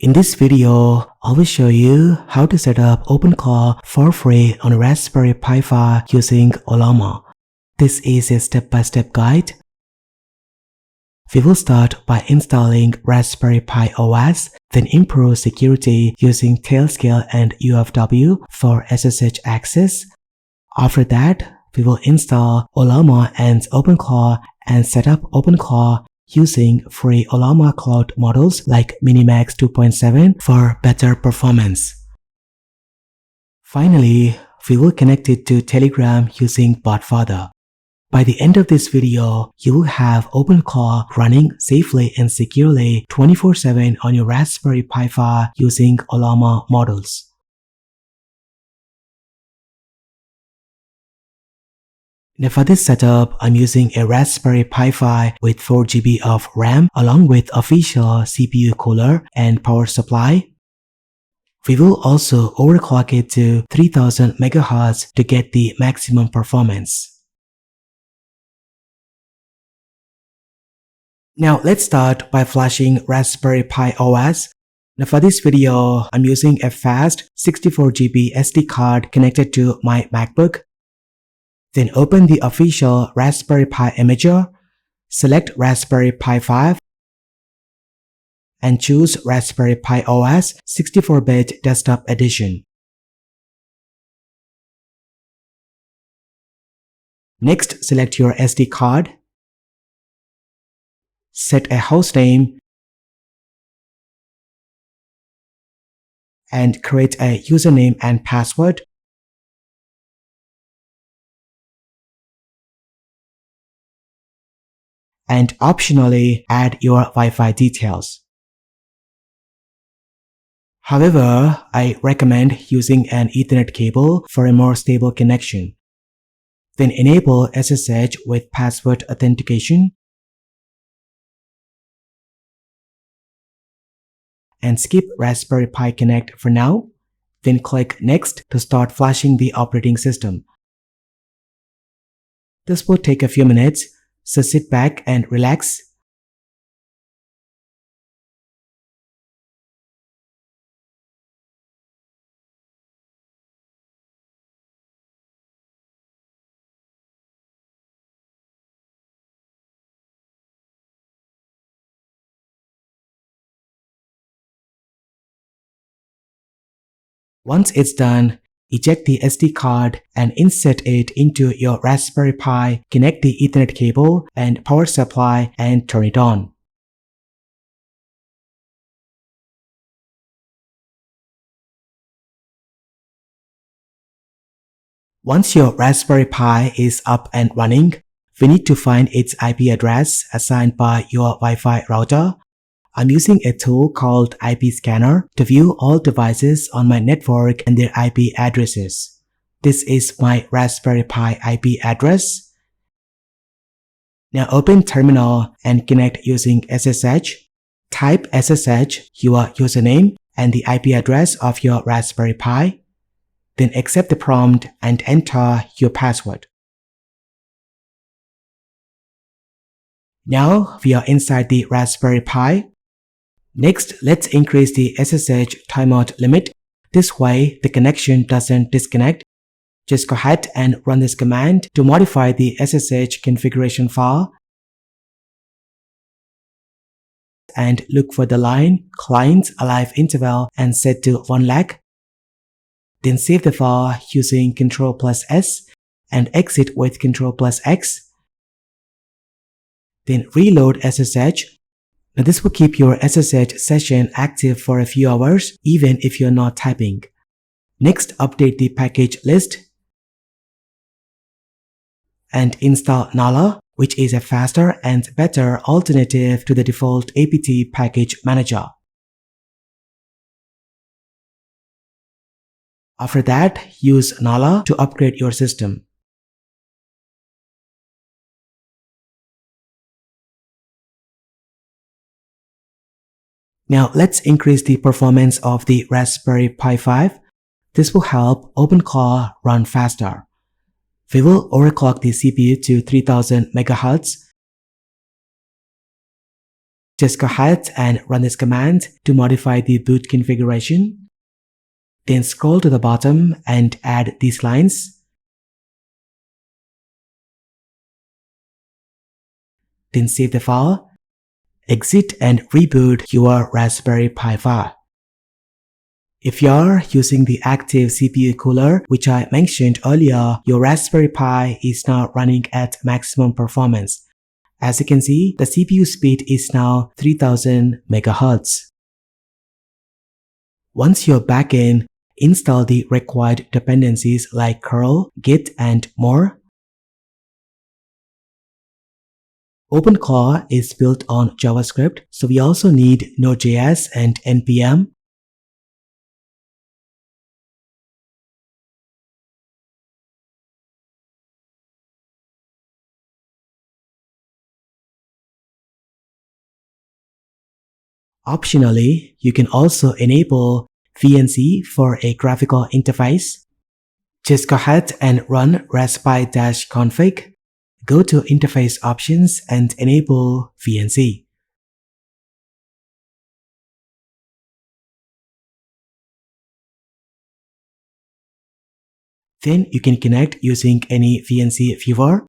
In this video, I will show you how to set up OpenClaw for free on a Raspberry Pi 5 using Ollama. This is a step-by-step guide. We will start by installing Raspberry Pi OS, then improve security using Tailscale and UFW for SSH access. After that, we will install Ollama and OpenClaw and set up OpenClaw using free Ollama cloud models like MiniMax 2.7 for better performance. Finally, we will connect it to Telegram using Botfather. By the end of this video, you will have OpenClaw running safely and securely 24/7 on your Raspberry Pi 5 using Ollama models. Now for this setup, I'm using a Raspberry Pi 5 with 4 GB of RAM along with official CPU cooler and power supply. We will also overclock it to 3000 MHz to get the maximum performance. Now let's start by flashing Raspberry Pi OS. Now for this video, I'm using a fast 64 GB SD card connected to my MacBook. Then open the official Raspberry Pi imager, select Raspberry Pi 5, and choose Raspberry Pi OS 64-bit Desktop Edition. Next, select your SD card, set a host name, and create a username and password. And optionally add your Wi-Fi details. However, I recommend using an Ethernet cable for a more stable connection. Then enable SSH with password authentication and skip Raspberry Pi Connect for now. Then click Next to start flashing the operating system. This will take a few minutes. So sit back and relax. Once it's done, eject the SD card and insert it into your Raspberry Pi, connect the Ethernet cable and power supply and turn it on. Once your Raspberry Pi is up and running, we need to find its IP address assigned by your Wi-Fi router. I'm using a tool called IP Scanner to view all devices on my network and their IP addresses. This is my Raspberry Pi IP address. Now open Terminal and connect using SSH. Type SSH, your username, and the IP address of your Raspberry Pi. Then accept the prompt and enter your password. Now we are inside the Raspberry Pi. Next, let's increase the SSH timeout limit. This way, the connection doesn't disconnect. Just go ahead and run this command to modify the SSH configuration file. And look for the line client alive interval and set to 1 lakh. Then save the file using Ctrl+S and exit with Ctrl+X. Then reload SSH. Now this will keep your SSH session active for a few hours even if you're not typing. Next, update the package list and install Nala, which is a faster and better alternative to the default apt package manager. After that, use Nala to upgrade your system. Now let's increase the performance of the Raspberry Pi 5. This will help OpenClaw run faster. We will overclock the CPU to 3000 MHz Just go ahead and run this command to modify the boot configuration. Then scroll to the bottom and add these lines. Then save the file. Exit and reboot your Raspberry Pi file. If you're using the active CPU cooler, which I mentioned earlier, your Raspberry Pi is now running at maximum performance. As you can see, the CPU speed is now 3000 MHz. Once you're back in, install the required dependencies like curl, git, and more. OpenClaw is built on JavaScript, so we also need NodeJS and NPM. Optionally, you can also enable VNC for a graphical interface. Just go ahead and run raspi-config. Go to Interface Options and enable VNC. Then you can connect using any VNC viewer.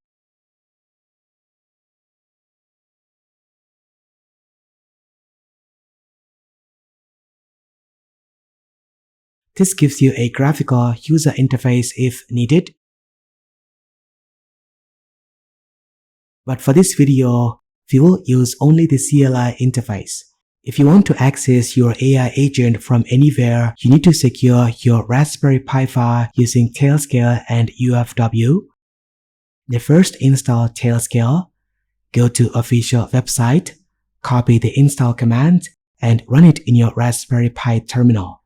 This gives you a graphical user interface if needed. But for this video, we will use only the CLI interface. If you want to access your AI agent from anywhere, you need to secure your Raspberry Pi file using Tailscale and UFW. Then first install Tailscale, go to official website, copy the install command, and run it in your Raspberry Pi terminal.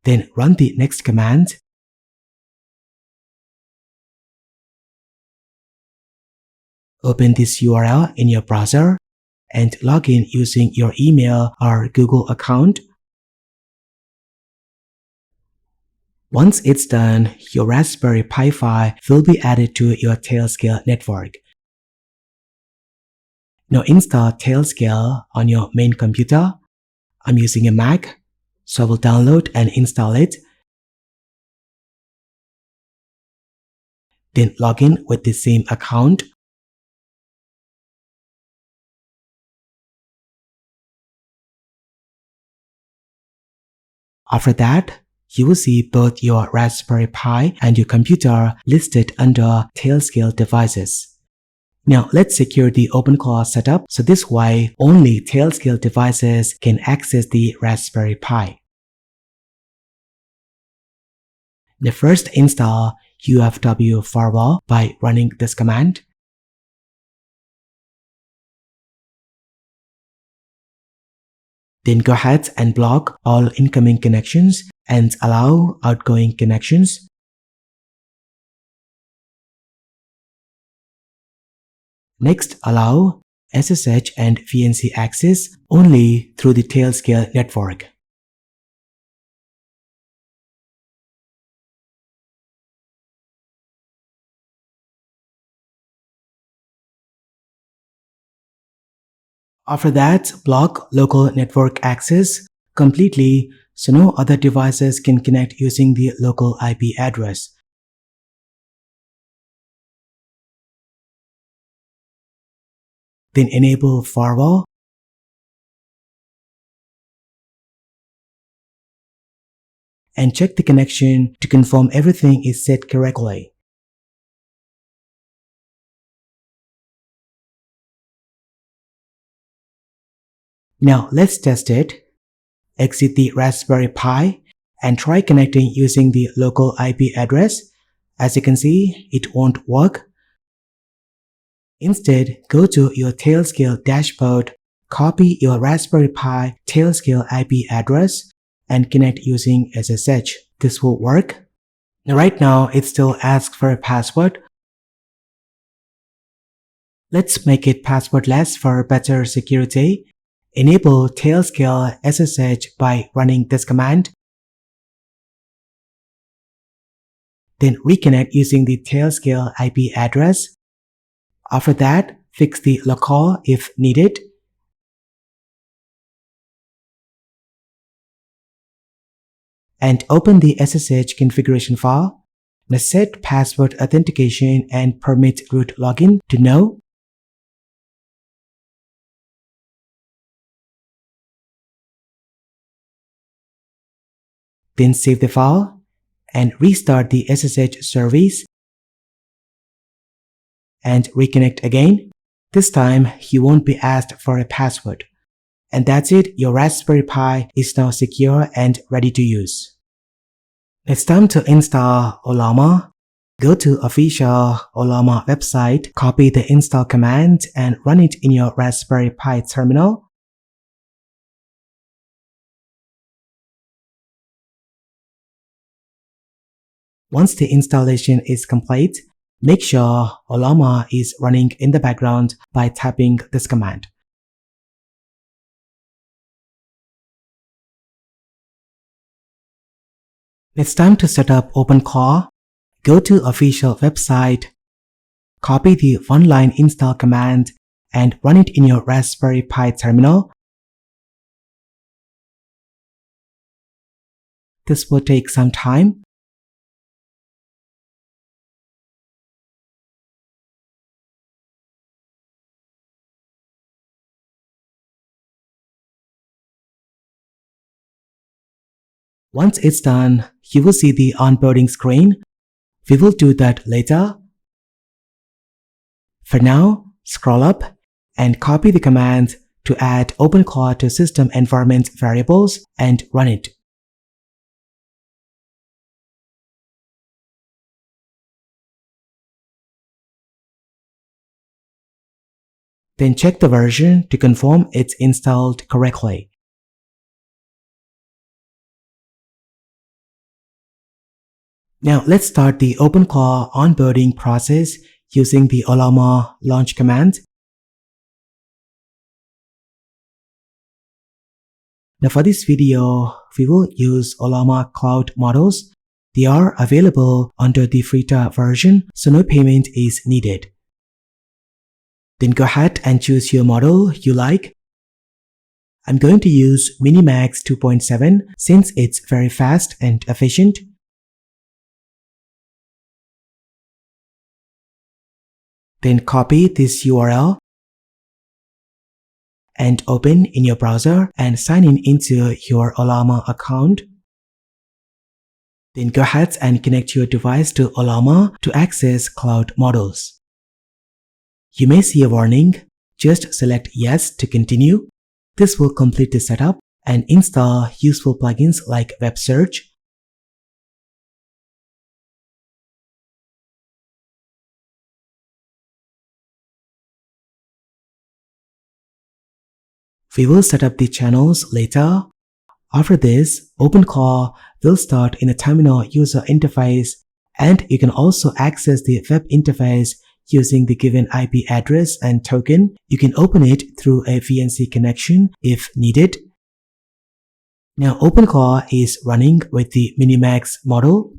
Then run the next command. Open this URL in your browser and log in using your email or Google account. Once it's done, your Raspberry Pi file will be added to your Tailscale network. Now install Tailscale on your main computer. I'm using a Mac, so I will download and install it. Then log in with the same account. After that, you will see both your Raspberry Pi and your computer listed under Tailscale devices. Now let's secure the OpenClaw setup, so this way only Tailscale devices can access the Raspberry Pi. Now first install UFW firewall by running this command. Then go ahead and block all incoming connections and allow outgoing connections. Next, allow SSH and VNC access only through the Tailscale network. After that, block local network access completely so no other devices can connect using the local IP address. Then enable firewall. And check the connection to confirm everything is set correctly. Now let's test it. Exit the Raspberry Pi and try connecting using the local IP address. As you can see, it won't work. Instead, go to your Tailscale dashboard, copy your Raspberry Pi Tailscale IP address, and connect using SSH. This will work. Now, right now, it still asks for a password. Let's make it passwordless for better security. Enable Tailscale SSH by running this command. then reconnect using the Tailscale IP address. After that, fix the locale if needed. And open the SSH configuration file. Now set password authentication and permit root login to no. Then save the file and restart the SSH service and reconnect again. This time, you won't be asked for a password. And that's it, your Raspberry Pi is now secure and ready to use. It's time to install Ollama. Go to official Ollama website, copy the install command and run it in your Raspberry Pi terminal. Once the installation is complete, make sure Ollama is running in the background by typing this command. It's time to set up OpenClaw. Go to official website, copy the one-line install command and run it in your Raspberry Pi terminal. This will take some time. Once it's done, you will see the onboarding screen. We will do that later. For now, scroll up and copy the command to add OpenClaw to system environment variables and run it. Then check the version to confirm it's installed correctly. Now let's start the OpenClaw onboarding process using the Ollama launch command. Now for this video, we will use Ollama Cloud models. They are available under the free tier version, so no payment is needed. Then go ahead and choose your model you like. I'm going to use MiniMax 2.7 since it's very fast and efficient. Then copy this URL and open in your browser and sign in into your Ollama account. Then go ahead and connect your device to Ollama to access cloud models. You may see a warning. Just select yes to continue. This will complete the setup and install useful plugins like web search. We will set up the channels later. After this, OpenClaw will start in a terminal user interface, and you can also access the web interface using the given IP address and token. You can open it through a VNC connection if needed. Now OpenClaw is running with the MiniMax model.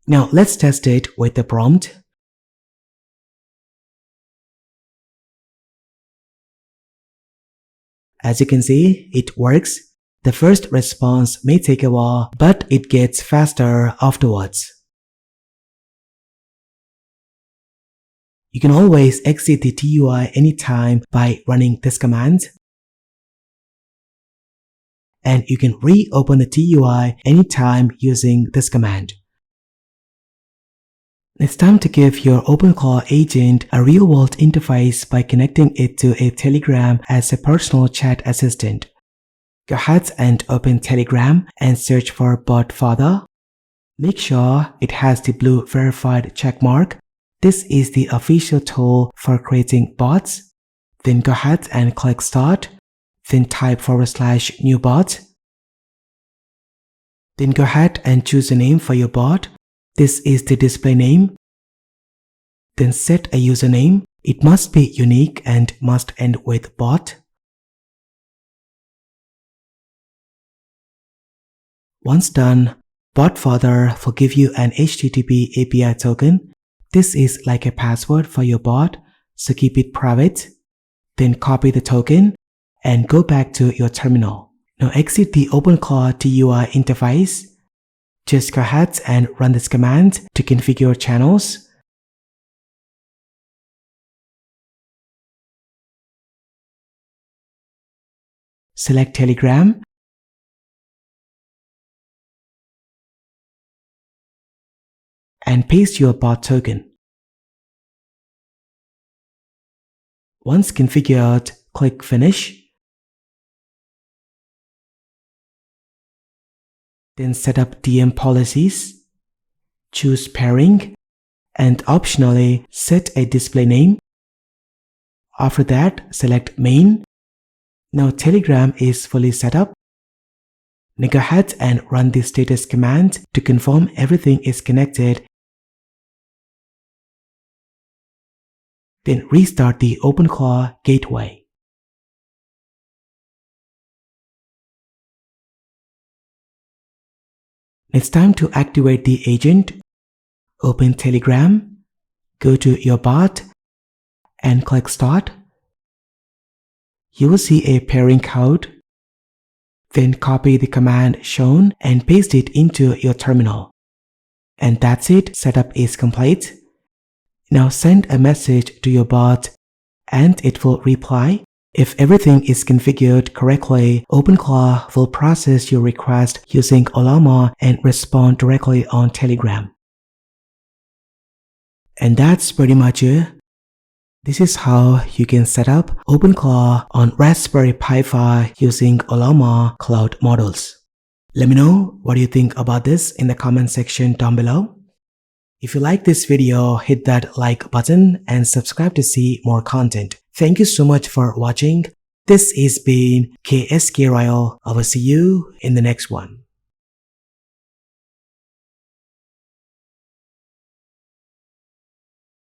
Now let's test it with the prompt. As you can see, it works. The first response may take a while, but it gets faster afterwards. You can always exit the TUI anytime by running this command. And you can reopen the TUI anytime using this command. It's time to give your OpenClaw agent a real-world interface by connecting it to a Telegram as a personal chat assistant. Go ahead and open Telegram and search for bot father. Make sure it has the blue verified checkmark. This is the official tool for creating bots. Then go ahead and click start. Then type /new bot. Then go ahead and choose a name for your bot. This is the display name. Then set a username. It must be unique and must end with bot. Once done, bot further will give you an HTTP API token. This is like a password for your bot, so keep it private. Then copy the token and go back to your terminal. Now exit the OpenClaw TUI interface. Just go ahead and run this command to configure channels. Select Telegram. And paste your bot token. Once configured, click Finish. Then set up DM policies, choose pairing, and optionally set a display name. After that, select Main. Now Telegram is fully set up. Now go ahead and run the status command to confirm everything is connected. Then restart the OpenClaw gateway. It's time to activate the agent. Open Telegram, go to your bot, and click Start. You will see a pairing code. Then copy the command shown and paste it into your terminal. And that's it, setup is complete. Now send a message to your bot and it will reply. If everything is configured correctly, OpenClaw will process your request using Ollama and respond directly on Telegram. And that's pretty much it. This is how you can set up OpenClaw on Raspberry Pi 5 using Ollama cloud models. Let me know what you think about this in the comment section down below. If you like this video, hit that like button and subscribe to see more content. Thank you so much for watching. This has been KSK Royal. I will see you in the next one.